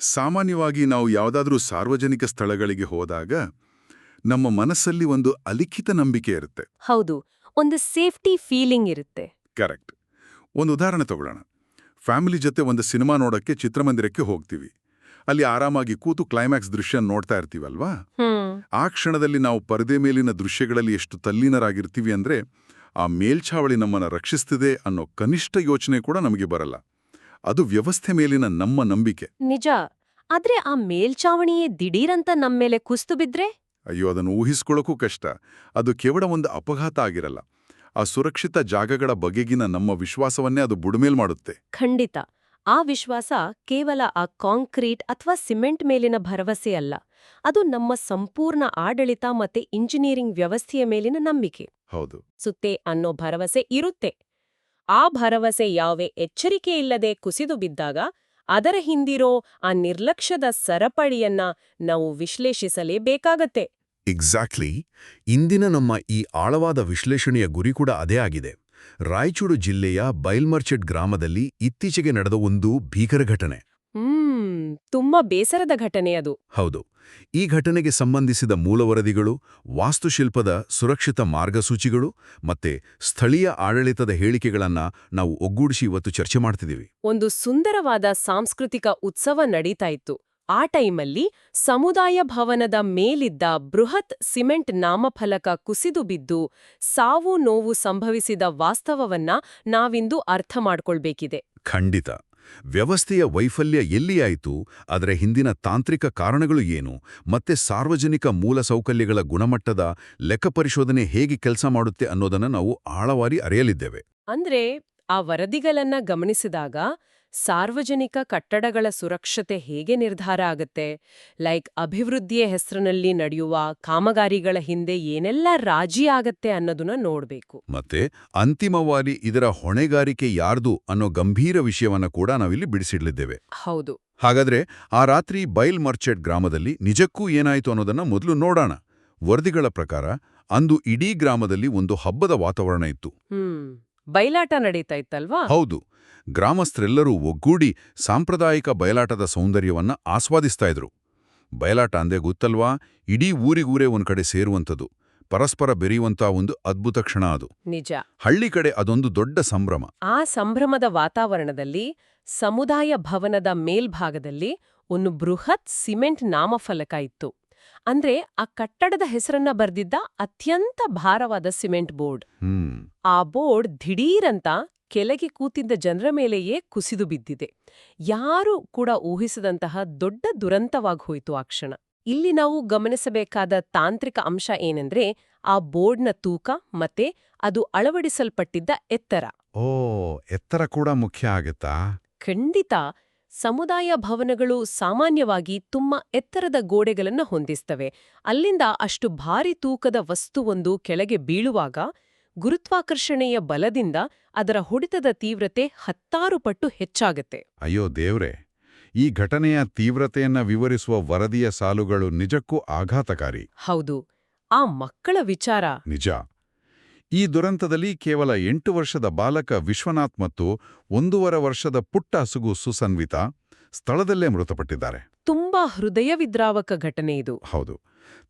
ಸಾಮಾನ್ಯವಾಗಿ ನಾವು ಯಾವುದಾದ್ರೂ ಸಾರ್ವಜನಿಕ ಸ್ಥಳಗಳಿಗೆ ಹೋದಾಗ ನಮ್ಮ ಮನಸ್ಸಲ್ಲಿ ಒಂದು ಅಲಿಖಿತ ನಂಬಿಕೆ ಇರುತ್ತೆ. ಹೌದು, ಒಂದು ಸೇಫ್ಟಿ ಫೀಲಿಂಗ್ ಇರುತ್ತೆ. ಕರೆಕ್ಟ್. ಒಂದು ಉದಾಹರಣೆ ತಗೊಳ್ಳೋಣ. ಫ್ಯಾಮಿಲಿ ಜೊತೆ ಒಂದು ಸಿನಿಮಾ ನೋಡಕ್ಕೆ ಚಿತ್ರಮಂದಿರಕ್ಕೆ ಹೋಗ್ತೀವಿ. ಅಲ್ಲಿ ಆರಾಮಾಗಿ ಕೂತು ಕ್ಲೈಮ್ಯಾಕ್ಸ್ ದೃಶ್ಯ ನೋಡ್ತಾ ಇರ್ತೀವಲ್ವಾ? ಆ ಕ್ಷಣದಲ್ಲಿ ನಾವು ಪರದೆ ಮೇಲಿನ ದೃಶ್ಯಗಳಲ್ಲಿ ಎಷ್ಟು ತಲ್ಲೀನರಾಗಿರ್ತೀವಿ ಅಂದ್ರೆ ಆ ಮೇಲ್ಛಾವಳಿ ನಮ್ಮನ್ನ ರಕ್ಷಿಸ್ತಿದೆ ಅನ್ನೋ ಕನಿಷ್ಠ ಯೋಚನೆ ಕೂಡ ನಮಗೆ ಬರಲ್ಲ. ಅದು ವ್ಯವಸ್ಥೆ ಮೇಲಿನ ನಮ್ಮ ನಂಬಿಕೆ. ನಿಜ. ಆದ್ರೆ ಆ ಮೇಲ್ಚಾವಣಿಯೇ ದಿಢೀರಂತ ನಮ್ಮೇಲೆ ಕುಸ್ತು ಬಿದ್ರೆ? ಅಯ್ಯೋ, ಅದನ್ನು ಊಹಿಸ್ಕೊಳ್ಳೋಕ್ಕೂ ಕಷ್ಟ. ಅದು ಕೇವಲ ಒಂದು ಅಪಘಾತ ಆಗಿರಲ್ಲ. ಆ ಸುರಕ್ಷಿತ ಜಾಗಗಳ ಬಗೆಗಿನ ನಮ್ಮ ವಿಶ್ವಾಸವನ್ನೇ ಅದು ಬುಡಮೇಲ್ ಮಾಡುತ್ತೆ. ಖಂಡಿತ. ಆ ವಿಶ್ವಾಸ ಕೇವಲ ಆ ಕಾಂಕ್ರೀಟ್ ಅಥವಾ ಸಿಮೆಂಟ್ ಮೇಲಿನ ಭರವಸೆ ಅಲ್ಲ. ಅದು ನಮ್ಮ ಸಂಪೂರ್ಣ ಆಡಳಿತ ಮತ್ತೆ ಇಂಜಿನಿಯರಿಂಗ್ ವ್ಯವಸ್ಥೆಯ ಮೇಲಿನ ನಂಬಿಕೆ. ಹೌದು. ಸುತ್ತೆ ಅನ್ನೋ ಭರವಸೆ ಇರುತ್ತೆ. ಆ ಭರವಸೆ ಯಾವೇ ಎಚ್ಚರಿಕೆ ಇಲ್ಲದೆ ಕುಸಿದು ಬಿದ್ದಾಗ ಅದರ ಹಿಂದಿರೋ ಆ ನಿರ್ಲಕ್ಷ್ಯದ ಸರಪಳಿಯನ್ನ ನಾವು ವಿಶ್ಲೇಷಿಸಲೇಬೇಕಾಗತ್ತೆ. ಎಕ್ಸಾಕ್ಟ್ಲಿ. ಇಂದಿನ ನಮ್ಮ ಈ ಆಳವಾದ ವಿಶ್ಲೇಷಣೆಯ ಗುರಿ ಕೂಡ ಅದೇ ಆಗಿದೆ. ರಾಯಚೂರು ಜಿಲ್ಲೆಯ ಬೈಲ್ಮರ್ಚೆಟ್ ಗ್ರಾಮದಲ್ಲಿ ಇತ್ತೀಚೆಗೆ ನಡೆದ ಒಂದು ಭೀಕರ ಘಟನೆ. ತುಂಬಾ ಬೇಸರದ ಘಟನೆ ಅದು. ಹೌದು. ಈ ಘಟನೆಗೆ ಸಂಬಂಧಿಸಿದ ಮೂಲವರದಿಗಳು, ವಾಸ್ತುಶಿಲ್ಪದ ಸುರಕ್ಷಿತ ಮಾರ್ಗಸೂಚಿಗಳು ಮತ್ತೆ ಸ್ಥಳೀಯ ಆಡಳಿತದ ಹೇಳಿಕೆಗಳನ್ನ ನಾವು ಒಗ್ಗೂಡಿಸಿ ಇವತ್ತು ಚರ್ಚೆ ಮಾಡ್ತಿದ್ದೀವಿ. ಒಂದು ಸುಂದರವಾದ ಸಾಂಸ್ಕೃತಿಕ ಉತ್ಸವ ನಡೀತಾ ಇತ್ತು. ಆ ಟೈಮಲ್ಲಿ ಸಮುದಾಯ ಭವನದ ಮೇಲಿದ್ದ ಬೃಹತ್ ಸಿಮೆಂಟ್ ನಾಮಫಲಕ ಕುಸಿದು ಬಿದ್ದು ಸಾವು ನೋವು ಸಂಭವಿಸಿದ ವಾಸ್ತವವನ್ನ ನಾವಿಂದು ಅರ್ಥ ಮಾಡ್ಕೊಳ್ಬೇಕಿದೆ. ಖಂಡಿತ. ವ್ಯವಸ್ಥೆಯ ವೈಫಲ್ಯ ಎಲ್ಲಿಯಾಯಿತು, ಅದರ ಹಿಂದಿನ ತಾಂತ್ರಿಕ ಕಾರಣಗಳು ಏನು, ಮತ್ತೆ ಸಾರ್ವಜನಿಕ ಮೂಲಸೌಕರ್ಯಗಳ ಗುಣಮಟ್ಟದ ಲೆಕ್ಕಪರಿಶೋಧನೆ ಹೇಗೆ ಕೆಲಸ ಮಾಡುತ್ತೆ ಅನ್ನೋದನ್ನು ನಾವು ಆಳವಾಗಿ ಅರಿಯಲಿದ್ದೇವೆ. ಅಂದ್ರೆ ಆ ವರದಿಗಳನ್ನ ಗಮನಿಸಿದಾಗ ಸಾರ್ವಜನಿಕ ಕಟ್ಟಡಗಳ ಸುರಕ್ಷತೆ ಹೇಗೆ ನಿರ್ಧಾರ ಆಗತ್ತೆ, ಅಭಿವೃದ್ಧಿಯ ಹೆಸರಿನಲ್ಲಿ ನಡೆಯುವ ಕಾಮಗಾರಿಗಳ ಹಿಂದೆ ಏನೆಲ್ಲ ರಾಜಿ ಆಗತ್ತೆ ಅನ್ನೋದನ್ನ ನೋಡ್ಬೇಕು. ಮತ್ತೆ ಅಂತಿಮವಾಗಿ ಇದರ ಹೊಣೆಗಾರಿಕೆ ಯಾರ್ದು ಅನ್ನೋ ಗಂಭೀರ ವಿಷಯವನ್ನ ಕೂಡ ನಾವಿಲ್ಲಿ ಬಿಡಿಸಿಡ್ಲಿದ್ದೇವೆ. ಹೌದು. ಹಾಗಾದ್ರೆ ಆ ರಾತ್ರಿ ಬೈಲ್ ಮರ್ಚೆಟ್ ಗ್ರಾಮದಲ್ಲಿ ನಿಜಕ್ಕೂ ಏನಾಯಿತು ಅನ್ನೋದನ್ನ ಮೊದಲು ನೋಡೋಣ. ವರದಿಗಳ ಪ್ರಕಾರ ಅಂದು ಇಡೀ ಗ್ರಾಮದಲ್ಲಿ ಒಂದು ಹಬ್ಬದ ವಾತಾವರಣ ಇತ್ತು. ಬಯಲಾಟ ನಡೀತಾ ಇತ್ತಲ್ವಾ? ಹೌದು. ಗ್ರಾಮಸ್ಥರೆಲ್ಲರೂ ಒಗ್ಗೂಡಿ ಸಾಂಪ್ರದಾಯಿಕ ಬಯಲಾಟದ ಸೌಂದರ್ಯವನ್ನ ಆಸ್ವಾದಿಸ್ತಾ ಇದ್ರು. ಬಯಲಾಟ ಅಂದೇ ಗೊತ್ತಲ್ವಾ, ಇಡೀ ಊರಿಗೂರೇ ಒಂದ್ ಕಡೆ ಸೇರುವಂಥದ್ದು, ಪರಸ್ಪರ ಬೆರೆಯುವಂತ ಒಂದು ಅದ್ಭುತ ಕ್ಷಣ ಅದು. ನಿಜ. ಹಳ್ಳಿ ಕಡೆ ಅದೊಂದು ದೊಡ್ಡ ಸಂಭ್ರಮ. ಆ ಸಂಭ್ರಮದ ವಾತಾವರಣದಲ್ಲಿ ಸಮುದಾಯ ಭವನದ ಮೇಲ್ಭಾಗದಲ್ಲಿ ಒಂದು ಬೃಹತ್ ಸಿಮೆಂಟ್ ನಾಮಫಲಕ ಇತ್ತು. ಅಂದ್ರೆ ಆ ಕಟ್ಟಡದ ಹೆಸರನ್ನ ಬರ್ದಿದ್ದ ಅತ್ಯಂತ ಭಾರವಾದ ಸಿಮೆಂಟ್ ಬೋರ್ಡ್. ಆ ಬೋರ್ಡ್ ದಿಢೀರಂತ ಕೆಳಗೆ ಕೂತಿದ್ದ ಜನರ ಮೇಲೆಯೇ ಕುಸಿದು ಬಿದ್ದಿದೆ. ಯಾರೂ ಕೂಡ ಊಹಿಸದಂತಹ ದೊಡ್ಡ ದುರಂತವಾಗಿ ಹೋಯಿತು ಆ ಕ್ಷಣ. ಇಲ್ಲಿ ನಾವು ಗಮನಿಸಬೇಕಾದ ತಾಂತ್ರಿಕ ಅಂಶ ಏನೆಂದ್ರೆ ಆ ಬೋರ್ಡ್ನ ತೂಕ ಮತ್ತೆ ಅದು ಅಳವಡಿಸಲ್ಪಟ್ಟಿದ್ದ ಎತ್ತರ. ಎತ್ತರ ಕೂಡ ಮುಖ್ಯ ಆಗತ್ತಾ? ಖಂಡಿತ. ಸಮುದಾಯ ಭವನಗಳು ಸಾಮಾನ್ಯವಾಗಿ ತುಂಬಾ ಎತ್ತರದ ಗೋಡೆಗಳನ್ನ ಹೊಂದಿಸ್ತವೆ. ಅಲ್ಲಿಂದ ಅಷ್ಟು ಭಾರಿ ತೂಕದ ವಸ್ತುವೊಂದು ಕೆಳಗೆ ಬೀಳುವಾಗ ಗುರುತ್ವಾಕರ್ಷಣೆಯ ಬಲದಿಂದ ಅದರ ಹೊಡೆತದ ತೀವ್ರತೆ 10 ಪಟ್ಟು ಹೆಚ್ಚಾಗತ್ತೆ. ಅಯ್ಯೋ ದೇವ್ರೆ! ಈ ಘಟನೆಯ ತೀವ್ರತೆಯನ್ನ ವಿವರಿಸುವ ವರದಿಯ ಸಾಲುಗಳು ನಿಜಕ್ಕೂ ಆಘಾತಕಾರಿ. ಹೌದು. ಆ ಮಕ್ಕಳ ವಿಚಾರ ನಿಜ. ಈ ದುರಂತದಲ್ಲಿ ಕೇವಲ 8 ವರ್ಷದ ಬಾಲಕ ವಿಶ್ವನಾಥ್ ಮತ್ತು 1.5 ವರ್ಷದ ಪುಟ್ಟ ಹಸುಗು ಸುಸನ್ವಿತಾ ಸ್ಥಳದಲ್ಲೇ ಮೃತಪಟ್ಟಿದ್ದಾರೆ. ತುಂಬಾ ಹೃದಯವಿದ್ರಾವಕ ಘಟನೆ ಇದು. ಹೌದು.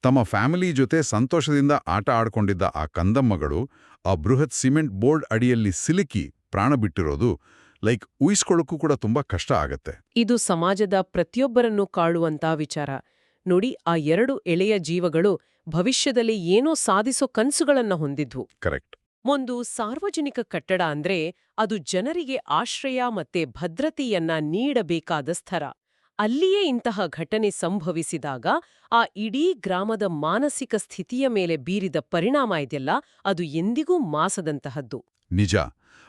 ತಮ್ಮ ಫ್ಯಾಮಿಲಿ ಜೊತೆ ಸಂತೋಷದಿಂದ ಆಟ ಆಡ್ಕೊಂಡಿದ್ದ ಆ ಕಂದಮ್ಮಗಳು ಆ ಬೃಹತ್ ಸಿಮೆಂಟ್ ಬೋರ್ಡ್ ಅಡಿಯಲ್ಲಿ ಸಿಲುಕಿ ಪ್ರಾಣ ಬಿಟ್ಟಿರೋದು ಊಹಿಸ್ಕೊಳ್ಳೋಕ್ಕೂ ಕೂಡ ತುಂಬಾ ಕಷ್ಟ ಆಗತ್ತೆ. ಇದು ಸಮಾಜದ ಪ್ರತಿಯೊಬ್ಬರನ್ನೂ ಕಾಡುವಂತ ವಿಚಾರ. ನೋಡಿ, ಆ 2 ಎಳೆಯ ಜೀವಗಳು ಭವಿಷ್ಯದಲ್ಲಿ ಏನೋ ಸಾಧಿಸೋ ಕನಸುಗಳನ್ನ ಹೊಂದಿದ್ವು. ಕರೆಕ್ಟ್. ಒಂದು ಸಾರ್ವಜನಿಕ ಕಟ್ಟಡ ಅಂದ್ರೆ ಅದು ಜನರಿಗೆ ಆಶ್ರಯ ಮತ್ತೆ ಭದ್ರತೆಯನ್ನ ನೀಡಬೇಕಾದ ಸ್ಥಳ. ಅಲ್ಲಿಯೇ ಇಂತಹ ಘಟನೆ ಸಂಭವಿಸಿದಾಗ ಆ ಇಡೀ ಗ್ರಾಮದ ಮಾನಸಿಕ ಸ್ಥಿತಿಯ ಮೇಲೆ ಬೀರಿದ ಪರಿಣಾಮ ಇದೆಯಲ್ಲ, ಅದು ಎಂದಿಗೂ ಮಾಸದಂತಹದ್ದು. ನಿಜ.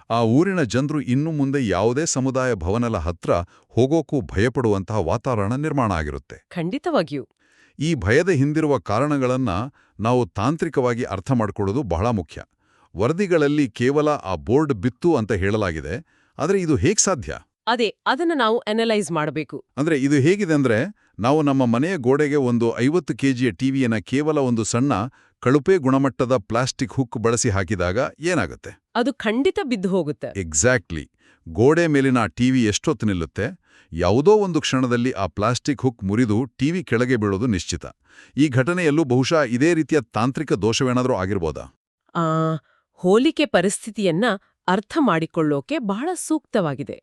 ಆ ಊರಿನ ಜನರು ಇನ್ನು ಮುಂದೆ ಯಾವುದೇ ಸಮುದಾಯ ಭವನದ ಹತ್ರ ಹೋಗೋಕ್ಕೂ ಭಯಪಡುವಂತಹ ವಾತಾವರಣ ನಿರ್ಮಾಣ ಆಗಿರುತ್ತೆ. ಖಂಡಿತವಾಗಿಯೂ. ಈ ಭಯದ ಹಿಂದಿರುವ ಕಾರಣಗಳನ್ನ ನಾವು ತಾಂತ್ರಿಕವಾಗಿ ಅರ್ಥ ಮಾಡ್ಕೊಳ್ಳೋದು ಬಹಳ ಮುಖ್ಯ. ವರದಿಗಳಲ್ಲಿ ಕೇವಲ ಆ ಬೋರ್ಡ್ ಬಿತ್ತು ಅಂತ ಹೇಳಲಾಗಿದೆ. ಆದರೆ ಇದು ಹೇಗೆ ಸಾಧ್ಯ? ಅದನ್ನ ನಾವು ಅನಲೈಸ್ ಮಾಡಬೇಕು. ಅಂದ್ರೆ ಇದು ಹೇಗಿದೆ ಅಂದ್ರೆ, ನಾವು ನಮ್ಮ ಮನೆಯ ಗೋಡೆಗೆ ಒಂದು 50 ಕೆಜಿಯ ಟಿವಿಯನ್ನ ಕೇವಲ ಒಂದು ಸಣ್ಣ ಕಳುಪೆ ಗುಣಮಟ್ಟದ ಪ್ಲಾಸ್ಟಿಕ್ ಹುಕ್ ಬಳಸಿ ಹಾಕಿದಾಗ ಏನಾಗುತ್ತೆ? ಅದು ಖಂಡಿತ ಬಿದ್ದು ಹೋಗುತ್ತೆ. ಎಕ್ಸಾಕ್ಟ್ಲಿ. ಗೋಡೆ ಮೇಲಿನ ಟಿವಿ ಎಷ್ಟೊತ್ತು ನಿಲ್ಲುತ್ತೆ? ಯಾವುದೋ ಒಂದು ಕ್ಷಣದಲ್ಲಿ ಆ ಪ್ಲಾಸ್ಟಿಕ್ ಹುಕ್ ಮುರಿದು ಟಿವಿ ಕೆಳಗೆ ಬೀಳೋದು ನಿಶ್ಚಿತ. ಈ ಘಟನೆಯಲ್ಲೂ ಬಹುಶಃ ಇದೇ ರೀತಿಯ ತಾಂತ್ರಿಕ ದೋಷವೇನಾದರೂ ಆಗಿರ್ಬೋದಾ? ಆ ಹೋಲಿಕೆ ಪರಿಸ್ಥಿತಿಯನ್ನ ಅರ್ಥ ಮಾಡಿಕೊಳ್ಳೋಕೆ ಬಹಳ ಸೂಕ್ತವಾಗಿದೆ.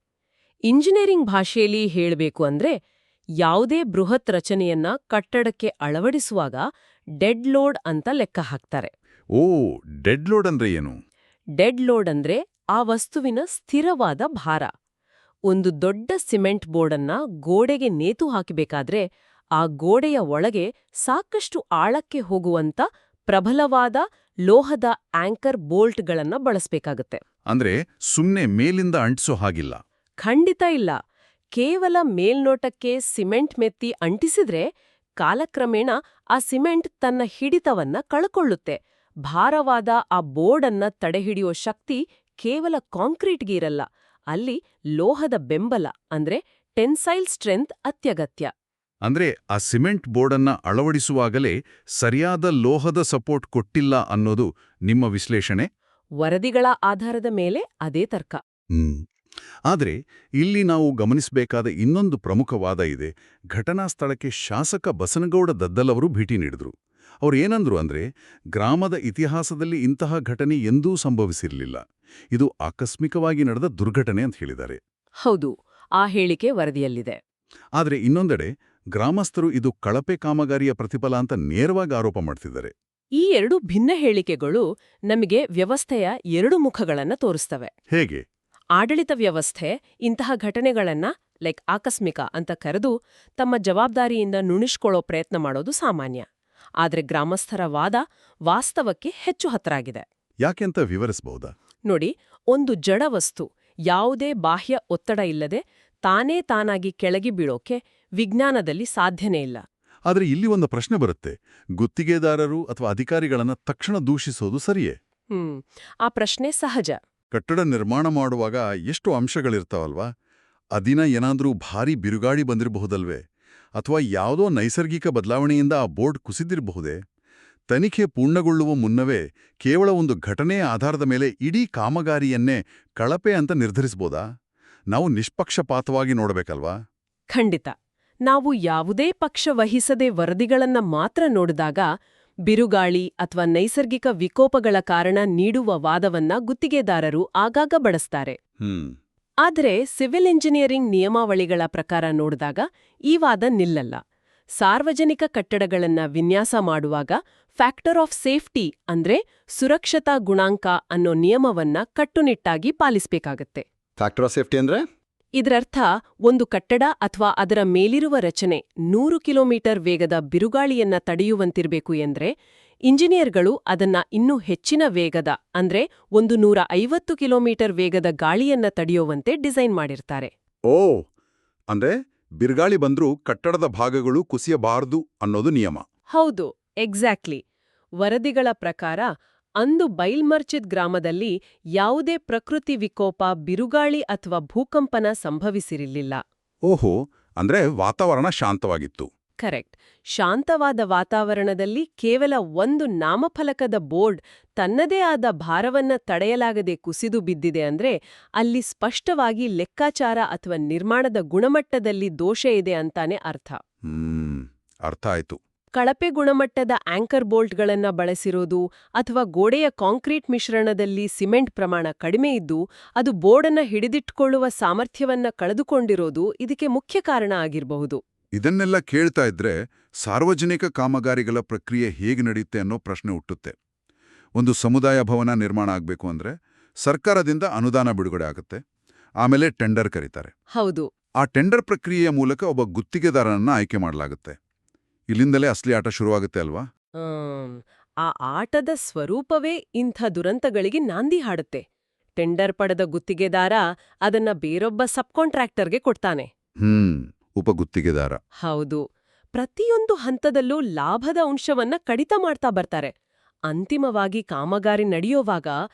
ಇಂಜಿನಿಯರಿಂಗ್ ಭಾಷೆಯಲ್ಲಿ ಹೇಳ್ಬೇಕು ಅಂದ್ರೆ ಯಾವುದೇ ಬೃಹತ್ ರಚನೆಯನ್ನ ಕಟ್ಟಡಕ್ಕೆ ಅಳವಡಿಸುವಾಗ ಡೆಡ್ ಲೋಡ್ ಅಂತ ಲೆಕ್ಕ ಹಾಕ್ತಾರೆ. ಓ, ಡೆಡ್ ಲೋಡ್ ಅಂದ್ರೆ ಏನು? ಡೆಡ್ ಲೋಡ್ ಅಂದ್ರೆ ಆ ವಸ್ತುವಿನ ಸ್ಥಿರವಾದ ಭಾರ. ಒಂದು ದೊಡ್ಡ ಸಿಮೆಂಟ್ ಬೋರ್ಡನ್ನ ಗೋಡೆಗೆ ನೇತು ಹಾಕಬೇಕಾದ್ರೆ ಆ ಗೋಡೆಯ ಒಳಗೆ ಸಾಕಷ್ಟು ಆಳಕ್ಕೆ ಹೋಗುವಂತ ಪ್ರಬಲವಾದ ಲೋಹದ ಆಂಕರ್ ಬೋಲ್ಟ್ಗಳನ್ನ ಬಳಸಬೇಕಾಗುತ್ತೆ. ಅಂದ್ರೆ ಸುಮ್ನೆ ಮೇಲಿಂದ ಅಂಟಿಸೋ ಹಾಗಿಲ್ಲ. ಖಂಡಿತ ಇಲ್ಲ. ಕೇವಲ ಮೇಲ್ನೋಟಕ್ಕೆ ಸಿಮೆಂಟ್ ಮೆತ್ತಿ ಅಂಟಿಸಿದ್ರೆ ಕಾಲಕ್ರಮೇಣ ಆ ಸಿಮೆಂಟ್ ತನ್ನ ಹಿಡಿತವನ್ನ ಕಳ್ಕೊಳ್ಳುತ್ತೆ. ಭಾರವಾದ ಆ ಬೋರ್ಡನ್ನ ತಡೆಹಿಡಿಯೋ ಶಕ್ತಿ ಕೇವಲ ಕಾಂಕ್ರೀಟ್ಗೆ ಇರಲ್ಲ. ಅಲ್ಲಿ ಲೋಹದ ಬೆಂಬಲ ಅಂದ್ರೆ ಟೆನ್ಸೈಲ್ ಸ್ಟ್ರೆಂತ್ ಅತ್ಯಗತ್ಯ. ಅಂದ್ರೆ ಆ ಸಿಮೆಂಟ್ ಬೋರ್ಡನ್ನ ಅಳವಡಿಸುವಾಗಲೇ ಸರಿಯಾದ ಲೋಹದ ಸಪೋರ್ಟ್ ಕೊಟ್ಟಿಲ್ಲ ಅನ್ನೋದು ನಿಮ್ಮ ವಿಶ್ಲೇಷಣೆ? ವರದಿಗಳ ಆಧಾರದ ಮೇಲೆ ಅದೇ ತರ್ಕ. ಆದ್ರೆ ಇಲ್ಲಿ ನಾವು ಗಮನಿಸಬೇಕಾದ ಇನ್ನೊಂದು ಪ್ರಮುಖ ವಾದ ಇದೆ. ಘಟನಾ ಸ್ಥಳಕ್ಕೆ ಶಾಸಕ ಬಸನಗೌಡ ದದ್ದಲ್ ಅವರು ಭೇಟಿ ನೀಡಿದ್ರು. ಅವ್ರು ಏನಂದ್ರು ಅಂದ್ರೆ, ಗ್ರಾಮದ ಇತಿಹಾಸದಲ್ಲಿ ಇಂತಹ ಘಟನೆ ಎಂದೂ ಸಂಭವಿಸಿರಲಿಲ್ಲ, ಇದು ಆಕಸ್ಮಿಕವಾಗಿ ನಡೆದ ದುರ್ಘಟನೆ ಅಂತ ಹೇಳಿದ್ದಾರೆ. ಹೌದು, ಆ ಹೇಳಿಕೆ ವರದಿಯಲ್ಲಿದೆ. ಆದ್ರೆ ಇನ್ನೊಂದೆಡೆ ಗ್ರಾಮಸ್ಥರು ಇದು ಕಳಪೆ ಕಾಮಗಾರಿಯ ಪ್ರತಿಫಲ ಅಂತ ನೇರವಾಗಿ ಆರೋಪ ಮಾಡ್ತಿದ್ದಾರೆ. ಈ ಎರಡು ಭಿನ್ನ ಹೇಳಿಕೆಗಳು ನಮಗೆ ವ್ಯವಸ್ಥೆಯ ಎರಡು ಮುಖಗಳನ್ನ ತೋರಿಸ್ತವೆ. ಹೇಗೆ? ಆಡಳಿತ ವ್ಯವಸ್ಥೆ ಇಂತಹ ಘಟನೆಗಳನ್ನ ಆಕಸ್ಮಿಕ ಅಂತ ಕರೆದು ತಮ್ಮ ಜವಾಬ್ದಾರಿಯಿಂದ ನುಣಿಸ್ಕೊಳ್ಳೋ ಪ್ರಯತ್ನ ಮಾಡೋದು ಸಾಮಾನ್ಯ. ಆದ್ರೆ ಗ್ರಾಮಸ್ಥರ ವಾದ ವಾಸ್ತವಕ್ಕೆ ಹೆಚ್ಚು ಹತ್ತರಾಗಿದೆ. ಯಾಕೆಂತ ವಿವರಿಸಬಹುದಾ? ನೋಡಿ, ಒಂದು ಜಡ ವಸ್ತು ಯಾವುದೇ ಬಾಹ್ಯ ಒತ್ತಡ ಇಲ್ಲದೆ ತಾನೇ ತಾನಾಗಿ ಕೆಳಗೆ ಬೀಳೋಕೆ ವಿಜ್ಞಾನದಲ್ಲಿ ಸಾಧ್ಯನೇ ಇಲ್ಲ. ಆದ್ರೆ ಇಲ್ಲಿ ಒಂದು ಪ್ರಶ್ನೆ ಬರುತ್ತೆ. ಗುತ್ತಿಗೆದಾರರು ಅಥವಾ ಅಧಿಕಾರಿಗಳನ್ನ ತಕ್ಷಣ ದೂಷಿಸೋದು ಸರಿಯೇ? ಆ ಪ್ರಶ್ನೆ ಸಹಜ. ಕಟ್ಟಡ ನಿರ್ಮಾಣ ಮಾಡುವಾಗ ಎಷ್ಟು ಅಂಶಗಳಿರ್ತಾವಲ್ವಾ? ಅದಿನ ಏನಾದ್ರೂ ಭಾರೀ ಬಿರುಗಾಳಿ ಬಂದಿರಬಹುದಲ್ವೇ? ಅಥವಾ ಯಾವುದೋ ನೈಸರ್ಗಿಕ ಬದಲಾವಣೆಯಿಂದ ಆ ಬೋರ್ಡ್ ಕುಸಿದಿರಬಹುದೇ? ತನಿಖೆ ಪೂರ್ಣಗೊಳ್ಳುವ ಮುನ್ನವೇ ಕೇವಲ ಒಂದು ಘಟನೆಯ ಆಧಾರದ ಮೇಲೆ ಇಡೀ ಕಾಮಗಾರಿಯನ್ನೇ ಕಳಪೆ ಅಂತ ನಿರ್ಧರಿಸಬಹುದಾ? ನಾವು ನಿಷ್ಪಕ್ಷಪಾತವಾಗಿ ನೋಡಬೇಕಲ್ವಾ? ಖಂಡಿತ. ನಾವು ಯಾವುದೇ ಪಕ್ಷ ವಹಿಸದೆ ವರದಿಗಳನ್ನ ಮಾತ್ರ ನೋಡಿದಾಗ ಬಿರುಗಾಳಿ ಅಥವಾ ನೈಸರ್ಗಿಕ ವಿಕೋಪಗಳ ಕಾರಣ ನೀಡುವ ವಾದವನ್ನ ಗುತ್ತಿಗೆದಾರರು ಆಗಾಗ ಬಳಸ್ತಾರೆ. ಆದರೆ ಸಿವಿಲ್ ಇಂಜಿನಿಯರಿಂಗ್ ನಿಯಮಾವಳಿಗಳ ಪ್ರಕಾರ ನೋಡಿದಾಗ ಈ ವಾದ ನಿಲ್ಲಲ್ಲ. ಸಾರ್ವಜನಿಕ ಕಟ್ಟಡಗಳನ್ನ ವಿನ್ಯಾಸ ಮಾಡುವಾಗ ಫ್ಯಾಕ್ಟರ್ ಆಫ್ ಸೇಫ್ಟಿ ಅಂದ್ರೆ ಸುರಕ್ಷತಾ ಗುಣಾಂಕ ಅನ್ನೋ ನಿಯಮವನ್ನ ಕಟ್ಟುನಿಟ್ಟಾಗಿ ಪಾಲಿಸಬೇಕಾಗತ್ತೆ. ಫ್ಯಾಕ್ಟರ್ ಆಫ್ ಸೇಫ್ಟಿ ಅಂದ್ರೆ ಇದರರ್ಥ ಒಂದು ಕಟ್ಟಡ ಅಥವಾ ಅದರ ಮೇಲಿರುವ ರಚನೆ 100 ಕಿಲೋಮೀಟರ್ ವೇಗದ ಬಿರುಗಾಳಿಯನ್ನ ತಡೆಯುವಂತಿರಬೇಕು ಎಂದ್ರೆ ಇಂಜಿನಿಯರ್ಗಳು ಅದನ್ನ ಇನ್ನೂ ಹೆಚ್ಚಿನ ವೇಗದ ಅಂದ್ರೆ 150 ಕಿಲೋಮೀಟರ್ ವೇಗದ ಗಾಳಿಯನ್ನ ತಡೆಯುವಂತೆ ಡಿಸೈನ್ ಮಾಡಿರ್ತಾರೆ. ಓ, ಅಂದ್ರೆ ಬಿರುಗಾಳಿ ಬಂದ್ರೂ ಕಟ್ಟಡದ ಭಾಗಗಳು ಕುಸಿಯಬಾರದು ಅನ್ನೋದು ನಿಯಮ. ಹೌದು, ಎಕ್ಸಾಕ್ಟ್ಲಿ. ವರದಿಗಳ ಪ್ರಕಾರ ಅಂದು ಬೈಲ್ಮರ್ಚಿದ್ ಗ್ರಾಮದಲ್ಲಿ ಯಾವುದೇ ಪ್ರಕೃತಿ ವಿಕೋಪ, ಬಿರುಗಾಳಿ ಅಥವಾ ಭೂಕಂಪನ ಸಂಭವಿಸಿರಲಿಲ್ಲ. ಓಹೋ, ಅಂದ್ರೆ ವಾತಾವರಣ ಶಾಂತವಾಗಿತ್ತು. ಕರೆಕ್ಟ್. ಶಾಂತವಾದ ವಾತಾವರಣದಲ್ಲಿ ಕೇವಲ ಒಂದು ನಾಮಫಲಕದ ಬೋರ್ಡ್ ತನ್ನದೇ ಆದ ಭಾರವನ್ನ ತಡೆಯಲಾಗದೆ ಕುಸಿದು ಬಿದ್ದಿದೆ ಅಂದ್ರೆ ಅಲ್ಲಿ ಸ್ಪಷ್ಟವಾಗಿ ಲೆಕ್ಕಾಚಾರ ಅಥವಾ ನಿರ್ಮಾಣದ ಗುಣಮಟ್ಟದಲ್ಲಿ ದೋಷ ಇದೆ ಅಂತಾನೆ ಅರ್ಥ. ಅರ್ಥ ಆಯ್ತು. ಕಳಪೆ ಗುಣಮಟ್ಟದ ಆಂಕರ್ ಬೋಲ್ಟ್ಗಳನ್ನ ಬಳಸಿರೋದು ಅಥವಾ ಗೋಡೆಯ ಕಾಂಕ್ರೀಟ್ ಮಿಶ್ರಣದಲ್ಲಿ ಸಿಮೆಂಟ್ ಪ್ರಮಾಣ ಕಡಿಮೆ ಇದ್ದು ಅದು ಬೋರ್ಡನ್ನ ಹಿಡಿದಿಟ್ಕೊಳ್ಳುವ ಸಾಮರ್ಥ್ಯವನ್ನ ಕಳೆದುಕೊಂಡಿರೋದು ಇದಕ್ಕೆ ಮುಖ್ಯ ಕಾರಣ ಆಗಿರಬಹುದು. ಇದನ್ನೆಲ್ಲ ಕೇಳ್ತಾ ಇದ್ರೆ ಸಾರ್ವಜನಿಕ ಕಾಮಗಾರಿಗಳ ಪ್ರಕ್ರಿಯೆ ಹೇಗೆ ನಡೆಯುತ್ತೆ ಅನ್ನೋ ಪ್ರಶ್ನೆ ಹುಟ್ಟುತ್ತೆ. ಒಂದು ಸಮುದಾಯ ಭವನ ನಿರ್ಮಾಣ ಆಗಬೇಕು ಅಂದ್ರೆ ಸರ್ಕಾರದಿಂದ ಅನುದಾನ ಬಿಡುಗಡೆ ಆಗುತ್ತೆ. ಆಮೇಲೆ ಟೆಂಡರ್ ಕರೀತಾರೆ. ಹೌದು. ಆ ಟೆಂಡರ್ ಪ್ರಕ್ರಿಯೆಯ ಮೂಲಕ ಒಬ್ಬ ಗುತ್ತಿಗೆದಾರನನ್ನ ಆಯ್ಕೆ ಮಾಡಲಾಗುತ್ತೆ. ಇಲ್ಲಿಂದಲೇ ಅಸಲಿ ಆಟ ಶುರುವಾಗುತ್ತೆ ಅಲ್ವಾ? ಆ ಆಟದ ಸ್ವರೂಪವೇ ಇಂಥ ದುರಂತಗಳಿಗೆ ನಾಂದಿ ಹಾಡುತ್ತೆ. ಟೆಂಡರ್ ಪಡೆದ ಗುತ್ತಿಗೆದಾರ ಅದನ್ನ ಬೇರೊಬ್ಬ ಸಬ್ ಕಾಂಟ್ರಾಕ್ಟರ್ಗೆ ಕೊಡ್ತಾನೆ. ಉಪಗುತ್ತಿಗೆದಾರ. ಹೌದು. ಪ್ರತಿಯೊಂದು ಹಂತದಲ್ಲೂ ಲಾಭದ ಅಂಶವನ್ನ ಕಡಿತ ಮಾಡ್ತಾ ಬರ್ತಾರೆ. ಅಂತಿಮವಾಗಿ ಕಾಮಗಾರಿ ನಡೆಯೋವಾಗ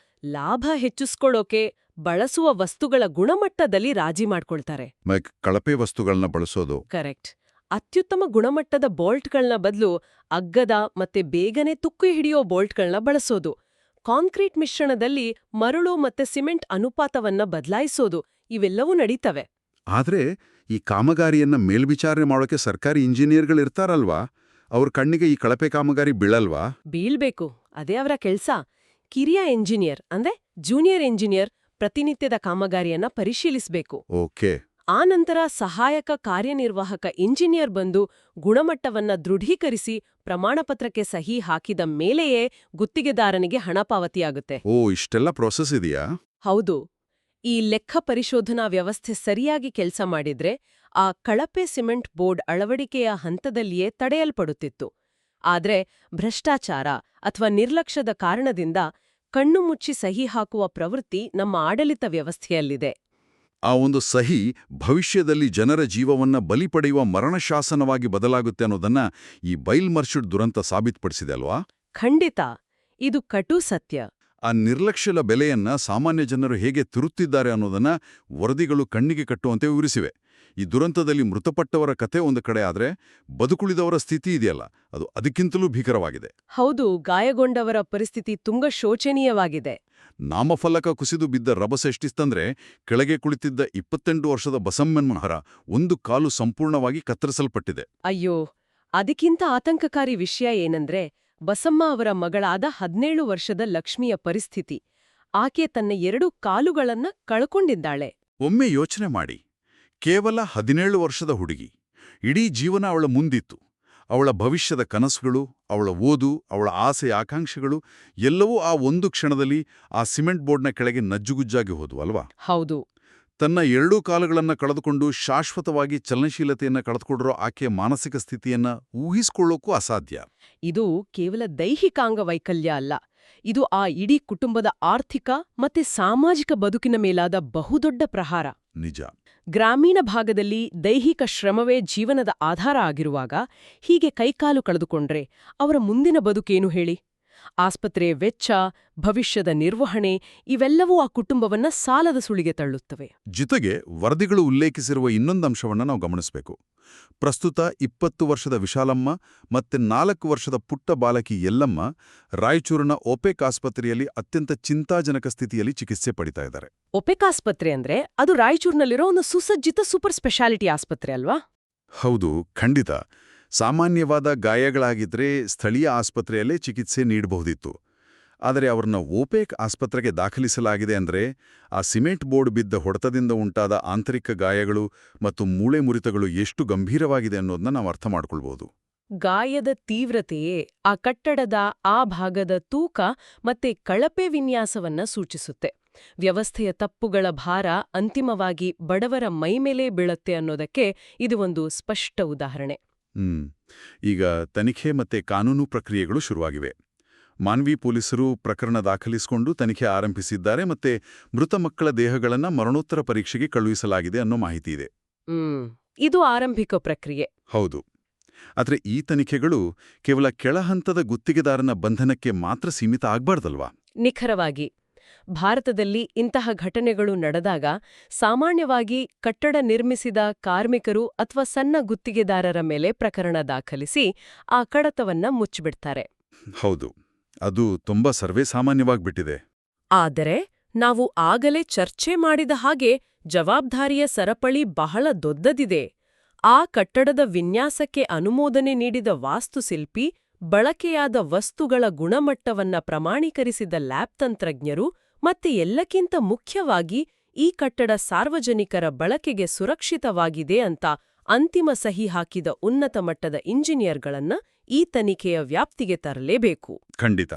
ಲಾಭ ಹೆಚ್ಚಿಸ್ಕೊಳ್ಳೋಕೆ ಬಳಸುವ ವಸ್ತುಗಳ ಗುಣಮಟ್ಟದಲ್ಲಿ ರಾಜಿ ಮಾಡ್ಕೊಳ್ತಾರೆ. ಕಳಪೆ ವಸ್ತುಗಳನ್ನ ಬಳಸೋದು. ಕರೆಕ್ಟ್. ಅತ್ಯುತ್ತಮ ಗುಣಮಟ್ಟದ ಬೋಲ್ಟ್ಗಳನ್ನ ಬದಲು ಅಗ್ಗದ ಮತ್ತೆ ಬೇಗನೆ ತುಕ್ಕು ಹಿಡಿಯೋ ಬೋಲ್ಟ್ಗಳನ್ನ ಬಳಸೋದು. ಕಾಂಕ್ರೀಟ್ ಮಿಶ್ರಣದಲ್ಲಿ ಮರಳು ಮತ್ತೆ ಸಿಮೆಂಟ್ ಅನುಪಾತವನ್ನ ಬದಲಾಯಿಸೋದು, ಇವೆಲ್ಲವೂ ನಡೀತವೆ. ಆದ್ರೆ ಈ ಕಾಮಗಾರಿಯನ್ನ ಮೇಲ್ವಿಚಾರಣೆ ಮಾಡೋಕೆ ಸರ್ಕಾರಿ ಇಂಜಿನಿಯರ್ಗಳಿರ್ತಾರಲ್ವಾ, ಅವ್ರ ಕಣ್ಣಿಗೆ ಈ ಕಳಪೆ ಕಾಮಗಾರಿ ಬೀಳಲ್ವಾ? ಬೀಳ್ಬೇಕು, ಅದೇ ಅವರ ಕೆಲ್ಸ. ಕಿರಿಯ ಎಂಜಿನಿಯರ್ ಅಂದ್ರೆ ಜೂನಿಯರ್ ಎಂಜಿನಿಯರ್ ಪ್ರತಿನಿತ್ಯದ ಕಾಮಗಾರಿಯನ್ನ ಪರಿಶೀಲಿಸಬೇಕು. ಓಕೆ. ಆ ನಂತರ ಸಹಾಯಕ ಕಾರ್ಯನಿರ್ವಾಹಕ ಇಂಜಿನಿಯರ್ ಬಂದು ಗುಣಮಟ್ಟವನ್ನ ದೃಢೀಕರಿಸಿ ಪ್ರಮಾಣಪತ್ರಕ್ಕೆ ಸಹಿ ಹಾಕಿದ ಮೇಲೆಯೇ ಗುತ್ತಿಗೆದಾರನಿಗೆ ಹಣ ಪಾವತಿಯಾಗುತ್ತೆ. ಓ, ಇಷ್ಟೆಲ್ಲ ಪ್ರೋಸೆಸ್ ಇದೆಯಾ? ಹೌದು. ಈ ಲೆಕ್ಕ ಪರಿಶೋಧನಾ ವ್ಯವಸ್ಥೆ ಸರಿಯಾಗಿ ಕೆಲಸ ಮಾಡಿದ್ರೆ ಆ ಕಳಪೆ ಸಿಮೆಂಟ್ ಬೋರ್ಡ್ ಅಳವಡಿಕೆಯ ಹಂತದಲ್ಲಿಯೇ ತಡೆಯಲ್ಪಡುತ್ತಿತ್ತು. ಆದ್ರೆ ಭ್ರಷ್ಟಾಚಾರ ಅಥವಾ ನಿರ್ಲಕ್ಷ್ಯದ ಕಾರಣದಿಂದ ಕಣ್ಣು ಮುಚ್ಚಿ ಸಹಿ ಹಾಕುವ ಪ್ರವೃತ್ತಿ ನಮ್ಮ ಆಡಳಿತ ವ್ಯವಸ್ಥೆಯಲ್ಲಿದೆ. ಆ ಒಂದು ಸಹಿ ಭವಿಷ್ಯದಲ್ಲಿ ಜನರ ಜೀವವನ್ನ ಬಲಿ ಪಡೆಯುವ ಮರಣಶಾಸನವಾಗಿ ಬದಲಾಗುತ್ತೆ ಅನ್ನೋದನ್ನ ಈ ಬೈಲ್ ಮರ್ಷಡ್ ದುರಂತ ಸಾಬೀತುಪಡಿಸಿದೆ ಅಲ್ವಾ? ಖಂಡಿತ. ಇದು ಕಟು ಸತ್ಯ. ಆ ನಿರ್ಲಕ್ಷ್ಯದ ಬೆಲೆಯನ್ನ ಸಾಮಾನ್ಯ ಜನರು ಹೇಗೆ ತಿರುತ್ತಿದ್ದಾರೆ ಅನ್ನೋದನ್ನ ವರದಿಗಳು ಕಣ್ಣಿಗೆ ಕಟ್ಟುವಂತೆ ವಿವರಿಸಿವೆ. ಈ ದುರಂತದಲ್ಲಿ ಮೃತಪಟ್ಟವರ ಕತೆ ಒಂದು ಕಡೆ ಆದ್ರೆ, ಬದುಕುಳಿದವರ ಸ್ಥಿತಿ ಇದೆಯಲ್ಲ, ಅದು ಅದಕ್ಕಿಂತಲೂ ಭೀಕರವಾಗಿದೆ. ಹೌದು, ಗಾಯಗೊಂಡವರ ಪರಿಸ್ಥಿತಿ ತುಂಬ ಶೋಚನೀಯವಾಗಿದೆ. ನಾಮಫಲಕ ಕುಸಿದು ಬಿದ್ದ ರಭಸೆಷ್ಟಿಸ್ತಂದ್ರೆ, ಕೆಳಗೆ ಕುಳಿತಿದ್ದ 28 ವರ್ಷದ ಬಸಮ್ಮನ್ಮಹರ ಒಂದು ಕಾಲು ಸಂಪೂರ್ಣವಾಗಿ ಕತ್ತರಿಸಲ್ಪಟ್ಟಿದೆ. ಅಯ್ಯೋ, ಅದಕ್ಕಿಂತ ಆತಂಕಕಾರಿ ವಿಷಯ ಏನಂದ್ರೆ, ಬಸಮ್ಮ ಅವರ ಮಗಳಾದ 17 ವರ್ಷದ ಲಕ್ಷ್ಮಿಯ ಪರಿಸ್ಥಿತಿ. ಆಕೆ ತನ್ನ 2 ಕಾಲುಗಳನ್ನ ಕಳ್ಕೊಂಡಿದ್ದಾಳೆ. ಒಮ್ಮೆ ಯೋಚನೆ ಮಾಡಿ, ಕೇವಲ 17 ವರ್ಷದ ಹುಡುಗಿ, ಇಡೀ ಜೀವನ ಅವಳ ಮುಂದಿತ್ತು. ಅವಳ ಭವಿಷ್ಯದ ಕನಸುಗಳು, ಅವಳ ಓದು, ಅವಳ ಆಸೆ ಆಕಾಂಕ್ಷೆಗಳು ಎಲ್ಲವೂ ಆ ಒಂದು ಕ್ಷಣದಲ್ಲಿ ಆ ಸಿಮೆಂಟ್ ಬೋರ್ಡ್ನ ಕೆಳಗೆ ನಜ್ಜುಗುಜ್ಜಾಗಿ ಹೋದ್ವು ಅಲ್ವಾ? ಹೌದು. ತನ್ನ 2 ಕಾಲುಗಳನ್ನ ಕಳೆದುಕೊಂಡು ಶಾಶ್ವತವಾಗಿ ಚಲನಶೀಲತೆಯನ್ನ ಕಳೆದುಕೊಂಡಿರೋ ಆಕೆಯ ಮಾನಸಿಕ ಸ್ಥಿತಿಯನ್ನ ಊಹಿಸಿಕೊಳ್ಳೋಕ್ಕೂ ಅಸಾಧ್ಯ. ಇದು ಕೇವಲ ದೈಹಿಕಾಂಗವೈಕಲ್ಯ ಅಲ್ಲ, ಇದು ಆ ಇಡೀ ಕುಟುಂಬದ ಆರ್ಥಿಕ ಮತ್ತೆ ಸಾಮಾಜಿಕ ಬದುಕಿನ ಮೇಲಾದ ಬಹುದೊಡ್ಡ ಪ್ರಹಾರ. ನಿಜ. ಗ್ರಾಮೀಣ ಭಾಗದಲ್ಲಿ ದೈಹಿಕ ಶ್ರಮವೇ ಜೀವನದ ಆಧಾರ ಆಗಿರುವಾಗ ಹೀಗೆ ಕೈಕಾಲು ಕಳೆದುಕೊಂಡ್ರೆ ಅವರ ಮುಂದಿನ ಬದುಕೇನು ಹೇಳಿ? ಆಸ್ಪತ್ರೆಯ ವೆಚ್ಚ, ಭವಿಷ್ಯದ ನಿರ್ವಹಣೆ ಇವೆಲ್ಲವೂ ಆ ಕುಟುಂಬವನ್ನ ಸಾಲದ ಸುಳಿಗೆ ತಳ್ಳುತ್ತವೆ. ಜೊತೆಗೆ ವರದಿಗಳು ಉಲ್ಲೇಖಿಸಿರುವ ಇನ್ನೊಂದಂಶವನ್ನ ನಾವು ಗಮನಿಸಬೇಕು. ಪ್ರಸ್ತುತ 20 ವರ್ಷದ ವಿಶಾಲಮ್ಮ ಮತ್ತೆ 4 ವರ್ಷದ ಪುಟ್ಟ ಬಾಲಕಿ ಯಲ್ಲಮ್ಮ ರಾಯಚೂರಿನ ಒಪೆಕ್ ಆಸ್ಪತ್ರೆಯಲ್ಲಿ ಅತ್ಯಂತ ಚಿಂತಾಜನಕ ಸ್ಥಿತಿಯಲ್ಲಿ ಚಿಕಿತ್ಸೆ ಪಡಿತಾ ಇದ್ದಾರೆ. ಒಪೆಕ್ ಆಸ್ಪತ್ರೆ ಅಂದ್ರೆ ಅದು ರಾಯಚೂರಿನಲ್ಲಿರೋ ಒಂದು ಸುಸಜ್ಜಿತ ಸೂಪರ್ ಸ್ಪೆಷಾಲಿಟಿ ಆಸ್ಪತ್ರೆ ಅಲ್ವಾ? ಹೌದು, ಖಂಡಿತ. ಸಾಮಾನ್ಯವಾದ ಗಾಯಗಳಾಗಿದ್ರೆ ಸ್ಥಳೀಯ ಆಸ್ಪತ್ರೆಯಲ್ಲೇ ಚಿಕಿತ್ಸೆ ನೀಡಬಹುದಿತ್ತು. ಆದರೆ ಅವರನ್ನ ಒಪೆಕ್ ಆಸ್ಪತ್ರೆಗೆ ದಾಖಲಿಸಲಾಗಿದೆ ಅಂದ್ರೆ ಆ ಸಿಮೆಂಟ್ ಬೋರ್ಡ್ ಬಿದ್ದ ಹೊಡೆತದಿಂದ ಉಂಟಾದ ಆಂತರಿಕ ಗಾಯಗಳು ಮತ್ತು ಮೂಳೆ ಮುರಿತಗಳು ಎಷ್ಟು ಗಂಭೀರವಾಗಿದೆ ಅನ್ನೋದನ್ನ ನಾವು ಅರ್ಥ ಮಾಡ್ಕೊಳ್ಬಹುದು. ಗಾಯದ ತೀವ್ರತೆಯೇ ಆ ಕಟ್ಟಡದ ಆ ಭಾಗದ ತೂಕ ಮತ್ತೆ ಕಳಪೆ ವಿನ್ಯಾಸವನ್ನ ಸೂಚಿಸುತ್ತೆ. ವ್ಯವಸ್ಥೆಯ ತಪ್ಪುಗಳ ಭಾರ ಅಂತಿಮವಾಗಿ ಬಡವರ ಮೈಮೇಲೆ ಬೀಳತ್ತೆ ಅನ್ನೋದಕ್ಕೆ ಇದು ಒಂದು ಸ್ಪಷ್ಟ ಉದಾಹರಣೆ. ಈಗ ತನಿಖೆ ಮತ್ತೆ ಕಾನೂನು ಪ್ರಕ್ರಿಯೆಗಳು ಶುರುವಾಗಿವೆ. ಮಾನ್ವಿ ಪೊಲೀಸರು ಪ್ರಕರಣ ದಾಖಲಿಸಿಕೊಂಡು ತನಿಖೆ ಆರಂಭಿಸಿದ್ದಾರೆ ಮತ್ತೆ ಮೃತ ಮಕ್ಕಳ ದೇಹಗಳನ್ನ ಮರಣೋತ್ತರ ಪರೀಕ್ಷೆಗೆ ಕಳುಹಿಸಲಾಗಿದೆ ಅನ್ನೋ ಮಾಹಿತಿ ಇದೆ. ಇದು ಆರಂಭಿಕ ಪ್ರಕ್ರಿಯೆ. ಹೌದು. ಆದ್ರೆ ಈ ತನಿಖೆಗಳು ಕೇವಲ ಕೆಳಹಂತದ ಗುತ್ತಿಗೆದಾರನ ಬಂಧನಕ್ಕೆ ಮಾತ್ರ ಸೀಮಿತ ಆಗ್ಬಾರ್ದಲ್ವಾ? ನಿಖರವಾಗಿ. ಭಾರತದಲ್ಲಿ ಇಂತಹ ಘಟನೆಗಳು ನಡೆದಾಗ ಸಾಮಾನ್ಯವಾಗಿ ಕಟ್ಟಡ ನಿರ್ಮಿಸಿದ ಕಾರ್ಮಿಕರು ಅಥವಾ ಸಣ್ಣ ಗುತ್ತಿಗೆದಾರರ ಮೇಲೆ ಪ್ರಕರಣ ದಾಖಲಿಸಿ ಆ ಕಡತವನ್ನ ಮುಚ್ಚಿಬಿಡ್ತಾರೆ. ಹೌದು, ಅದು ತುಂಬಾ ಸರ್ವೇಸಾಮಾನ್ಯವಾಗ್ಬಿಟ್ಟಿದೆ. ಆದರೆ ನಾವು ಆಗಲೇ ಚರ್ಚೆ ಮಾಡಿದ ಹಾಗೆ ಜವಾಬ್ದಾರಿಯ ಸರಪಳಿ ಬಹಳ ದೊಡ್ಡದಿದೆ. ಆ ಕಟ್ಟಡದ ವಿನ್ಯಾಸಕ್ಕೆ ಅನುಮೋದನೆ ನೀಡಿದ ವಾಸ್ತುಶಿಲ್ಪಿ, ಬಳಕೆಯಾದ ವಸ್ತುಗಳ ಗುಣಮಟ್ಟವನ್ನ ಪ್ರಮಾಣೀಕರಿಸಿದ ಲ್ಯಾಬ್ ತಂತ್ರಜ್ಞರು ಮತ್ತೆ ಎಲ್ಲಕ್ಕಿಂತ ಮುಖ್ಯವಾಗಿ ಈ ಕಟ್ಟಡ ಸಾರ್ವಜನಿಕರ ಬಳಕೆಗೆ ಸುರಕ್ಷಿತವಾಗಿದೆ ಅಂತ ಅಂತಿಮ ಸಹಿ ಹಾಕಿದ ಉನ್ನತ ಮಟ್ಟದ ಇಂಜಿನಿಯರ್ಗಳನ್ನ ಈ ತನಿಖೆಯ ವ್ಯಾಪ್ತಿಗೆ ತರಲೇಬೇಕು. ಖಂಡಿತ.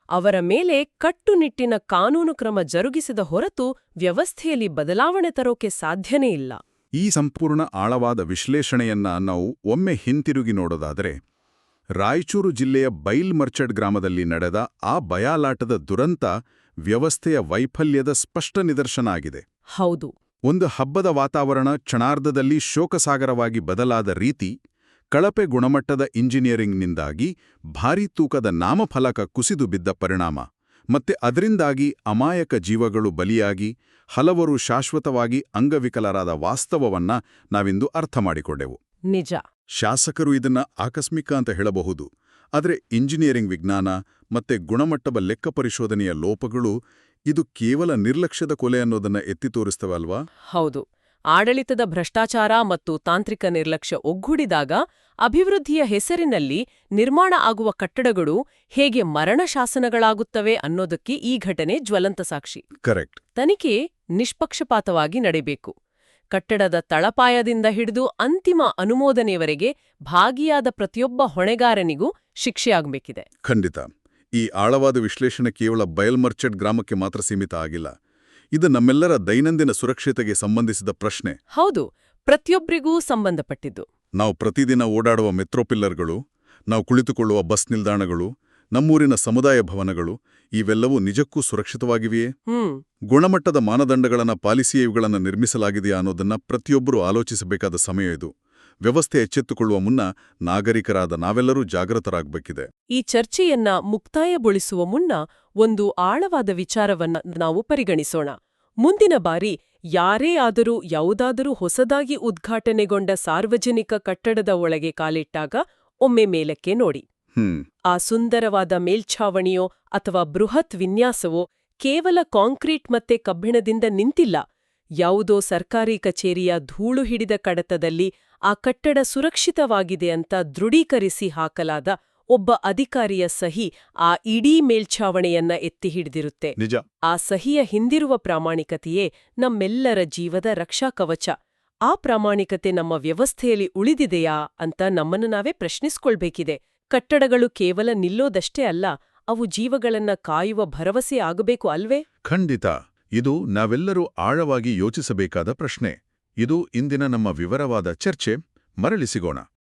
ಅವರ ಮೇಲೆ ಕಟ್ಟುನಿಟ್ಟಿನ ಕಾನೂನು ಕ್ರಮ ಜರುಗಿಸಿದ ಹೊರತು ವ್ಯವಸ್ಥೆಯಲ್ಲಿ ಬದಲಾವಣೆ ತರೋಕೆ ಸಾಧ್ಯನೇ ಇಲ್ಲ. ಈ ಸಂಪೂರ್ಣ ಆಳವಾದ ವಿಶ್ಲೇಷಣೆಯನ್ನ ನಾವು ಒಮ್ಮೆ ಹಿಂತಿರುಗಿ ನೋಡೋದಾದರೆ, ರಾಯಚೂರು ಜಿಲ್ಲೆಯ ಬೈಲ್ ಮರ್ಚಡ್ ಗ್ರಾಮದಲ್ಲಿ ನಡೆದ ಆ ಬಯಾಲಾಟದ ದುರಂತ ವ್ಯವಸ್ಥೆಯ ವೈಫಲ್ಯದ ಸ್ಪಷ್ಟ ನಿದರ್ಶನ ಆಗಿದೆ. ಹೌದು. ಒಂದು ಹಬ್ಬದ ವಾತಾವರಣ ಕ್ಷಣಾರ್ಧದಲ್ಲಿ ಶೋಕಸಾಗರವಾಗಿ ಬದಲಾದ ರೀತಿ, ಕಳಪೆ ಗುಣಮಟ್ಟದ ಇಂಜಿನಿಯರಿಂಗ್ನಿಂದಾಗಿ ಭಾರೀ ತೂಕದ ನಾಮಫಲಕ ಕುಸಿದು ಬಿದ್ದ ಪರಿಣಾಮ, ಮತ್ತೆ ಅದರಿಂದಾಗಿ ಅಮಾಯಕ ಜೀವಗಳು ಬಲಿಯಾಗಿ ಹಲವರು ಶಾಶ್ವತವಾಗಿ ಅಂಗವಿಕಲರಾದ ವಾಸ್ತವವನ್ನ ನಾವಿಂದು ಅರ್ಥ ಮಾಡಿಕೊಂಡೆವು. ನಿಜ. ಶಾಸಕರು ಇದನ್ನ ಆಕಸ್ಮಿಕ ಅಂತ ಹೇಳಬಹುದು, ಆದರೆ ಇಂಜಿನಿಯರಿಂಗ್ ವಿಜ್ಞಾನ ಮತ್ತೆ ಗುಣಮಟ್ಟದ ಲೆಕ್ಕ ಪರಿಶೋಧನೆಯ ಲೋಪಗಳು ಇದು ಕೇವಲ ನಿರ್ಲಕ್ಷ್ಯದ ಕೊಲೆ ಅನ್ನೋದನ್ನ ಎತ್ತಿ ತೋರಿಸ್ತವಲ್ವಾ? ಹೌದು. ಆಡಳಿತದ ಭ್ರಷ್ಟಾಚಾರ ಮತ್ತು ತಾಂತ್ರಿಕ ನಿರ್ಲಕ್ಷ್ಯ ಒಗ್ಗೂಡಿದಾಗ ಅಭಿವೃದ್ಧಿಯ ಹೆಸರಿನಲ್ಲಿ ನಿರ್ಮಾಣ ಆಗುವ ಕಟ್ಟಡಗಳು ಹೇಗೆ ಮರಣ ಶಾಸನಗಳಾಗುತ್ತವೆ ಅನ್ನೋದಕ್ಕೆ ಈ ಘಟನೆ ಜ್ವಲಂತ ಸಾಕ್ಷಿ. ಕರೆಕ್ಟ್. ತನಿಖೆ ನಿಷ್ಪಕ್ಷಪಾತವಾಗಿ ನಡೆಯಬೇಕು. ಕಟ್ಟಡದ ತಳಪಾಯದಿಂದ ಹಿಡಿದು ಅಂತಿಮ ಅನುಮೋದನೆಯವರೆಗೆ ಭಾಗಿಯಾದ ಪ್ರತಿಯೊಬ್ಬ ಹೊಣೆಗಾರನಿಗೂ ಶಿಕ್ಷೆಯಾಗಬೇಕಿದೆ. ಖಂಡಿತ. ಈ ಆಳವಾದ ವಿಶ್ಲೇಷಣೆ ಕೇವಲ ಬಯಲ್ಮರ್ಚೆಟ್ ಗ್ರಾಮಕ್ಕೆ ಮಾತ್ರ ಸೀಮಿತ ಆಗಿಲ್ಲ. ಇದು ನಮ್ಮೆಲ್ಲರ ದೈನಂದಿನ ಸುರಕ್ಷತೆಗೆ ಸಂಬಂಧಿಸಿದ ಪ್ರಶ್ನೆ. ಹೌದು, ಪ್ರತಿಯೊಬ್ಬರಿಗೂ ಸಂಬಂಧಪಟ್ಟಿದ್ದು. ನಾವು ಪ್ರತಿದಿನ ಓಡಾಡುವ ಮೆಟ್ರೋ ಪಿಲ್ಲರ್ಗಳು, ನಾವು ಕುಳಿತುಕೊಳ್ಳುವ ಬಸ್ ನಿಲ್ದಾಣಗಳು, ನಮ್ಮೂರಿನ ಸಮುದಾಯ ಭವನಗಳು ಇವೆಲ್ಲವೂ ನಿಜಕ್ಕೂ ಸುರಕ್ಷಿತವಾಗಿವೆಯೇ? ಗುಣಮಟ್ಟದ ಮಾನದಂಡಗಳನ್ನು ಪಾಲಿಸಿಯೇ ಇವುಗಳನ್ನು ನಿರ್ಮಿಸಲಾಗಿದೆಯಾ ಅನ್ನೋದನ್ನ ಪ್ರತಿಯೊಬ್ಬರೂ ಆಲೋಚಿಸಬೇಕಾದ ಸಮಯ ಇದು. ವ್ಯವಸ್ಥೆ ಎಚ್ಚೆತ್ತುಕೊಳ್ಳುವ ಮುನ್ನ ನಾಗರಿಕರಾದ ನಾವೆಲ್ಲರೂ ಜಾಗೃತರಾಗಬೇಕಿದೆ. ಈ ಚರ್ಚೆಯನ್ನ ಮುಕ್ತಾಯಗೊಳಿಸುವ ಮುನ್ನ ಒಂದು ಆಳವಾದ ವಿಚಾರವನ್ನ ನಾವು ಪರಿಗಣಿಸೋಣ. ಮುಂದಿನ ಬಾರಿ ಯಾರೇ ಆದರೂ ಯಾವುದಾದರೂ ಹೊಸದಾಗಿ ಉದ್ಘಾಟನೆಗೊಂಡ ಸಾರ್ವಜನಿಕ ಕಟ್ಟಡದ ಒಳಗೆ ಕಾಲಿಟ್ಟಾಗ ಒಮ್ಮೆ ಮೇಲಕ್ಕೆ ನೋಡಿ. ಆ ಸುಂದರವಾದ ಮೇಲ್ಛಾವಣಿಯೋ ಅಥವಾ ಬೃಹತ್ ವಿನ್ಯಾಸವೋ ಕೇವಲ ಕಾಂಕ್ರೀಟ್ ಮತ್ತೆ ಕಬ್ಬಿಣದಿಂದ ನಿಂತಿಲ್ಲ. ಯಾವುದೋ ಸರ್ಕಾರಿ ಕಚೇರಿಯ ಧೂಳು ಹಿಡಿದ ಕಡತದಲ್ಲಿ ಆ ಕಟ್ಟಡ ಸುರಕ್ಷಿತವಾಗಿದೆ ಅಂತ ದೃಢೀಕರಿಸಿ ಹಾಕಲಾದ ಒಬ್ಬ ಅಧಿಕಾರಿಯ ಸಹಿ ಆ ಇಡೀ ಮೇಲ್ಛಾವಣೆಯನ್ನ ಎತ್ತಿ ಹಿಡಿದಿರುತ್ತೆ. ನಿಜ. ಆ ಸಹಿಯ ಹಿಂದಿರುವ ಪ್ರಾಮಾಣಿಕತೆಯೇ ನಮ್ಮೆಲ್ಲರ ಜೀವದ ರಕ್ಷಾ ಕವಚ. ಆ ಪ್ರಾಮಾಣಿಕತೆ ನಮ್ಮ ವ್ಯವಸ್ಥೆಯಲ್ಲಿ ಉಳಿದಿದೆಯಾ ಅಂತ ನಮ್ಮನ್ನು ನಾವೇ ಪ್ರಶ್ನಿಸ್ಕೊಳ್ಬೇಕಿದೆ. ಕಟ್ಟಡಗಳು ಕೇವಲ ನಿಲ್ಲೋದಷ್ಟೇ ಅಲ್ಲ, ಅವು ಜೀವಗಳನ್ನ ಕಾಯುವ ಭರವಸೆ ಆಗಬೇಕು ಅಲ್ವೇ? ಖಂಡಿತ. ಇದು ನಾವೆಲ್ಲರೂ ಆಳವಾಗಿ ಯೋಚಿಸಬೇಕಾದ ಪ್ರಶ್ನೆ. ಇದು ಇಂದಿನ ನಮ್ಮ ವಿವರವಾದ ಚರ್ಚೆ. ಮರಳಿ ಸಿಗೋಣ.